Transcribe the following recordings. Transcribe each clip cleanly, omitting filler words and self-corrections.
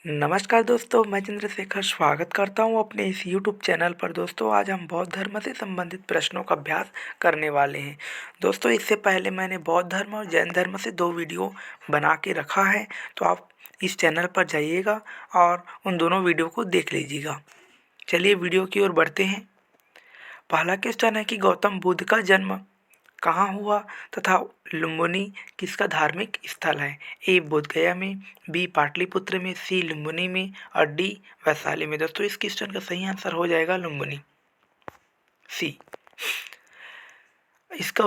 नमस्कार दोस्तों, मैं चंद्रशेखर स्वागत करता हूं अपने इस YouTube चैनल पर। दोस्तों, आज हम बौद्ध धर्म से संबंधित प्रश्नों का अभ्यास करने वाले हैं। दोस्तों, इससे पहले मैंने बौद्ध धर्म और जैन धर्म से 2 वीडियो बना के रखा है, तो आप इस चैनल पर जाइएगा और उन दोनों वीडियो को देख लीजिएगा। चलिए वीडियो की ओर बढ़ते हैं। पहला क्वेश्चन है कि गौतम बुद्ध का जन्म कहाँ हुआ तथा लुम्बिनी किसका धार्मिक स्थल है? ए बोध गया में, बी पाटलिपुत्र में, सी लुम्बिनी में और डी वैशाली में। दोस्तों, इस क्वेश्चन का सही आंसर हो जाएगा लुम्बिनी, सी। इसका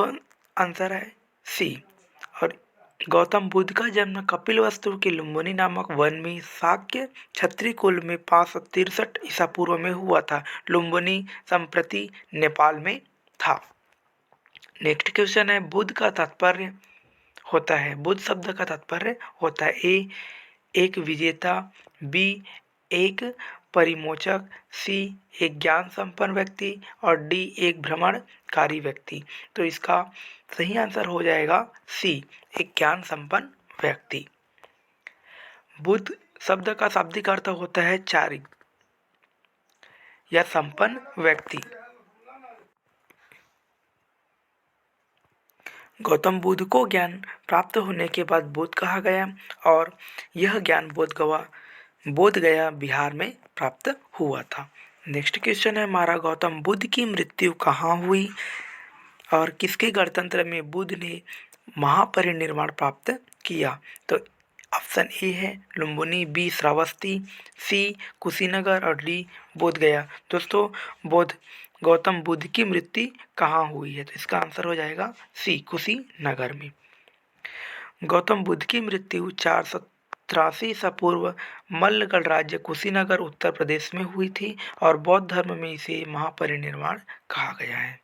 आंसर है सी। और गौतम बुद्ध का जन्म कपिलवस्तु के लुम्बिनी नामक वन में शाक्य क्षत्रिय कुल में 563 ईसा पूर्व में हुआ था। लुम्बिनी संप्रति नेपाल में था। नेक्स्ट क्वेश्चन है, बुद्ध का तात्पर्य होता है, बुद्ध शब्द का तात्पर्य होता है ए एक विजेता, बी एक परिमोचक, सी एक ज्ञान संपन्न व्यक्ति और डी एक भ्रमणकारी व्यक्ति। तो इसका सही आंसर हो जाएगा सी, एक ज्ञान संपन्न व्यक्ति। बुद्ध शब्द का शाब्दिक अर्थ होता है चारिक या संपन्न व्यक्ति। गौतम बुद्ध को ज्ञान प्राप्त होने के बाद बुद्ध कहा गया और यह ज्ञान बोध गया बिहार में प्राप्त हुआ था। नेक्स्ट क्वेश्चन है हमारा, गौतम बुद्ध की मृत्यु कहाँ हुई और किसके गणतंत्र में बुद्ध ने महापरिनिर्वाण प्राप्त किया? तो ऑप्शन ए है लुम्बिनी, बी श्रावस्ती, सी कुशीनगर और डी बोध गया। दोस्तों, गौतम बुद्ध की मृत्यु कहाँ हुई है? तो इसका आंसर हो जाएगा सी, कुशीनगर में। गौतम बुद्ध की मृत्यु 483 ईसा पूर्व मल्लगढ़ राज्य कुशीनगर उत्तर प्रदेश में हुई थी और बौद्ध धर्म में इसे महापरिनिर्वाण कहा गया है।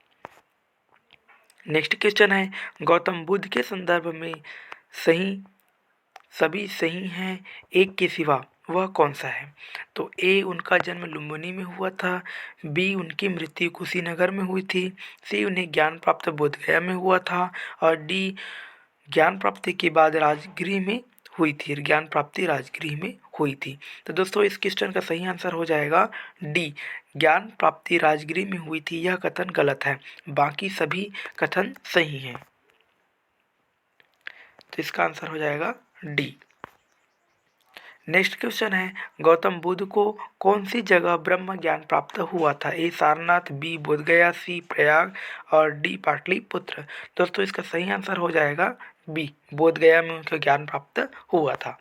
नेक्स्ट क्वेश्चन है, गौतम बुद्ध के संदर्भ में सभी सही हैं, एक के सिवा वह कौन सा है? तो ए उनका जन्म लुम्बिनी में हुआ था, बी उनकी मृत्यु कुशीनगर में हुई थी, सी उन्हें ज्ञान प्राप्त बोध गया में हुआ था और डी ज्ञान प्राप्ति के बाद राजगृह में हुई थी, ज्ञान प्राप्ति राजगृह में हुई थी। तो दोस्तों, इस क्वेश्चन का सही आंसर हो जाएगा डी, ज्ञान प्राप्ति राजगृह में हुई थी। यह कथन गलत है, बाकी सभी कथन सही हैं। तो इसका आंसर हो जाएगा डी। नेक्स्ट क्वेश्चन है, गौतम बुद्ध को कौन सी जगह ब्रह्म ज्ञान प्राप्त हुआ था? ए सारनाथ, बी बोधगया, सी प्रयाग और डी पाटलिपुत्र। दोस्तों, इसका सही आंसर हो जाएगा बी, बोधगया में उनका ज्ञान प्राप्त हुआ था।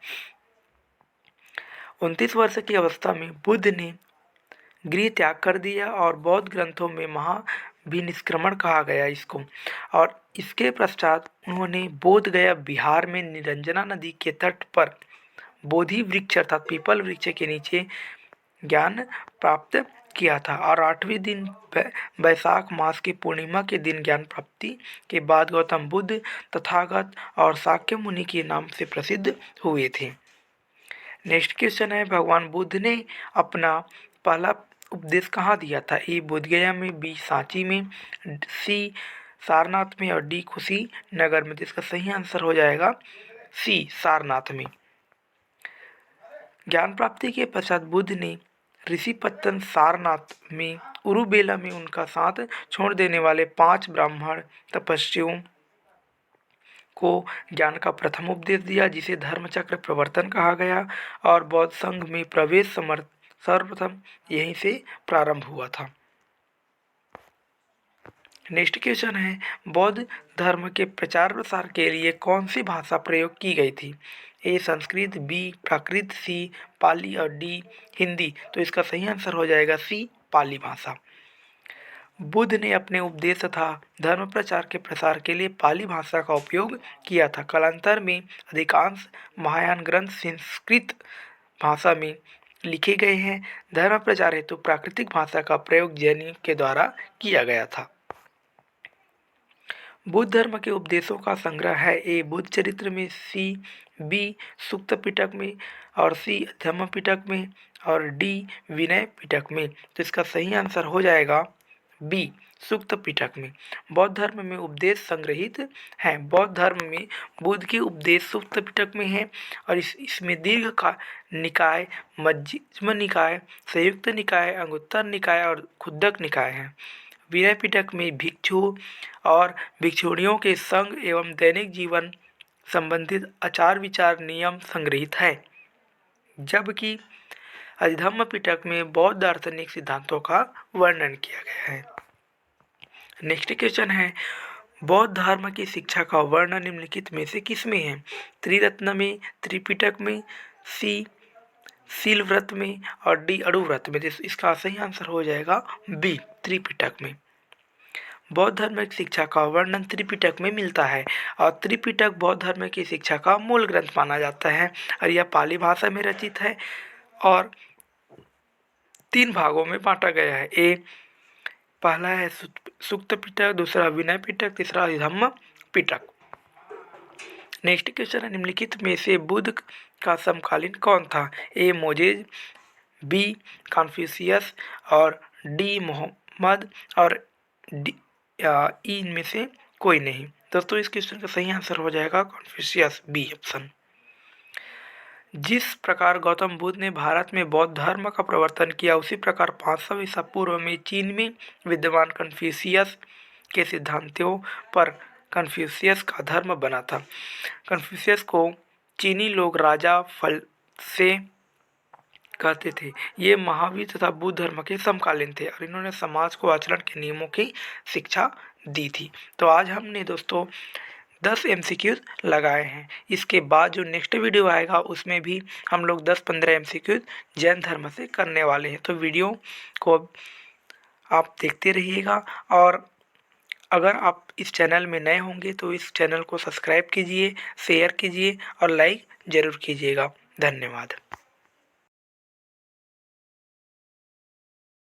29 वर्ष की अवस्था में बुद्ध ने गृह त्याग कर दिया और बौद्ध ग्रंथों में महाभिनिष्क्रमण कहा गया इसको। और इसके पश्चात उन्होंने बोध गया बिहार में निरंजना नदी के तट पर बोधि वृक्ष अर्थात पीपल वृक्ष के नीचे ज्ञान प्राप्त किया था और 8वें दिन वैशाख मास की पूर्णिमा के दिन ज्ञान प्राप्ति के बाद गौतम बुद्ध तथागत और शाक्य मुनि के नाम से प्रसिद्ध हुए थे। नेक्स्ट क्वेश्चन है, भगवान बुद्ध ने अपना पहला उपदेश कहाँ दिया था? ए बोधगया में, बी सांची में, सी सारनाथ में और डी कुशीनगर में। इसका सही आंसर हो जाएगा सी, सारनाथ में। ज्ञान प्राप्ति के पश्चात बुद्ध ने ऋषिपत्तन सारनाथ में उरुबेला में उनका साथ छोड़ देने वाले 5 ब्राह्मण तपस्वियों को ज्ञान का प्रथम उपदेश दिया, जिसे धर्मचक्र प्रवर्तन कहा गया और बौद्ध संघ में प्रवेश सर्वप्रथम यहीं से प्रारंभ हुआ था। नेक्स्ट क्वेश्चन है, बौद्ध धर्म के प्रचार प्रसार के लिए कौन सी भाषा प्रयोग की गई थी? ए संस्कृत, बी प्राकृत, सी पाली और डी हिंदी। तो इसका सही आंसर हो जाएगा सी, पाली भाषा। बुद्ध ने अपने उपदेश तथा धर्म प्रचार के प्रसार के लिए पाली भाषा का उपयोग किया था। कालांतर में अधिकांश महायान ग्रंथ संस्कृत भाषा में लिखे गए हैं। धर्म प्रचार हेतु प्राकृतिक भाषा का प्रयोग जैनियों के द्वारा किया गया था। बुद्ध धर्म के उपदेशों का संग्रह है ए बुद्ध चरित्र में, सी बी सुक्त पिटक में और सी धम्म पिटक में और डी विनय पिटक में। तो इसका सही आंसर हो जाएगा बी सूक्त पिटक में। बौद्ध धर्म में उपदेश संग्रहित हैं। बौद्ध धर्म में बुद्ध के उपदेश सूक्त पिटक में है और इसमें दीर्घ का निकाय, मध्यम निकाय, संयुक्त निकाय, अंगुत्तर निकाय और खुद्दक निकाय हैं। विनय पिटक में भिक्षु और भिक्षुणियों के संग एवं दैनिक जीवन संबंधित आचार विचार नियम संग्रहित है, जबकि अधिधम्म पिटक में बौद्ध दार्शनिक सिद्धांतों का वर्णन किया गया है। नेक्स्ट क्वेश्चन है, बौद्ध धर्म की शिक्षा का वर्णन निम्नलिखित में से किसमें है? त्रिरत्न में, त्रिपिटक में, सी सीलव्रत में और डी अणुव्रत में। इसका सही आंसर हो जाएगा बी त्रिपिटक में। बौद्ध धर्म की शिक्षा का वर्णन त्रिपिटक में मिलता है और त्रिपिटक बौद्ध धर्म की शिक्षा का मूल ग्रंथ माना जाता है और यह पाली भाषा में रचित है और 3 भागों में बांटा गया है। पहला है सूक्त पिटक, दूसरा विनय पिटक, तीसरा अधिधम्म पिटक। नेक्स्ट क्वेश्चन है, निम्नलिखित में से बुद्ध का समकालीन कौन था? ए मोजेज, बी कन्फ्यूशियस और डी मोहम्मद और डी इनमें से कोई नहीं। दोस्तों इस क्वेश्चन का सही आंसर हो जाएगा कन्फ्यूशियस, बी ऑप्शन। जिस प्रकार गौतम बुद्ध ने भारत में बौद्ध धर्म का प्रवर्तन किया, उसी प्रकार 500 ईसा पूर्व में चीन में विद्यमान कन्फ्यूशियस के सिद्धांतों पर कन्फ्यूशियस का धर्म बना था। कन्फ्यूशियस को चीनी लोग राजा फल से कहते थे। ये महावीर तथा बुद्ध धर्म के समकालीन थे और इन्होंने समाज को आचरण के नियमों की शिक्षा दी थी। तो आज हमने दोस्तों 10 MCQs लगाए हैं। इसके बाद जो नेक्स्ट वीडियो आएगा उसमें भी हम लोग 10-15 MCQs जैन धर्म से करने वाले हैं। तो वीडियो को आप देखते रहिएगा और अगर आप इस चैनल में नए होंगे तो इस चैनल को सब्सक्राइब कीजिए, शेयर कीजिए और लाइक ज़रूर कीजिएगा। धन्यवाद।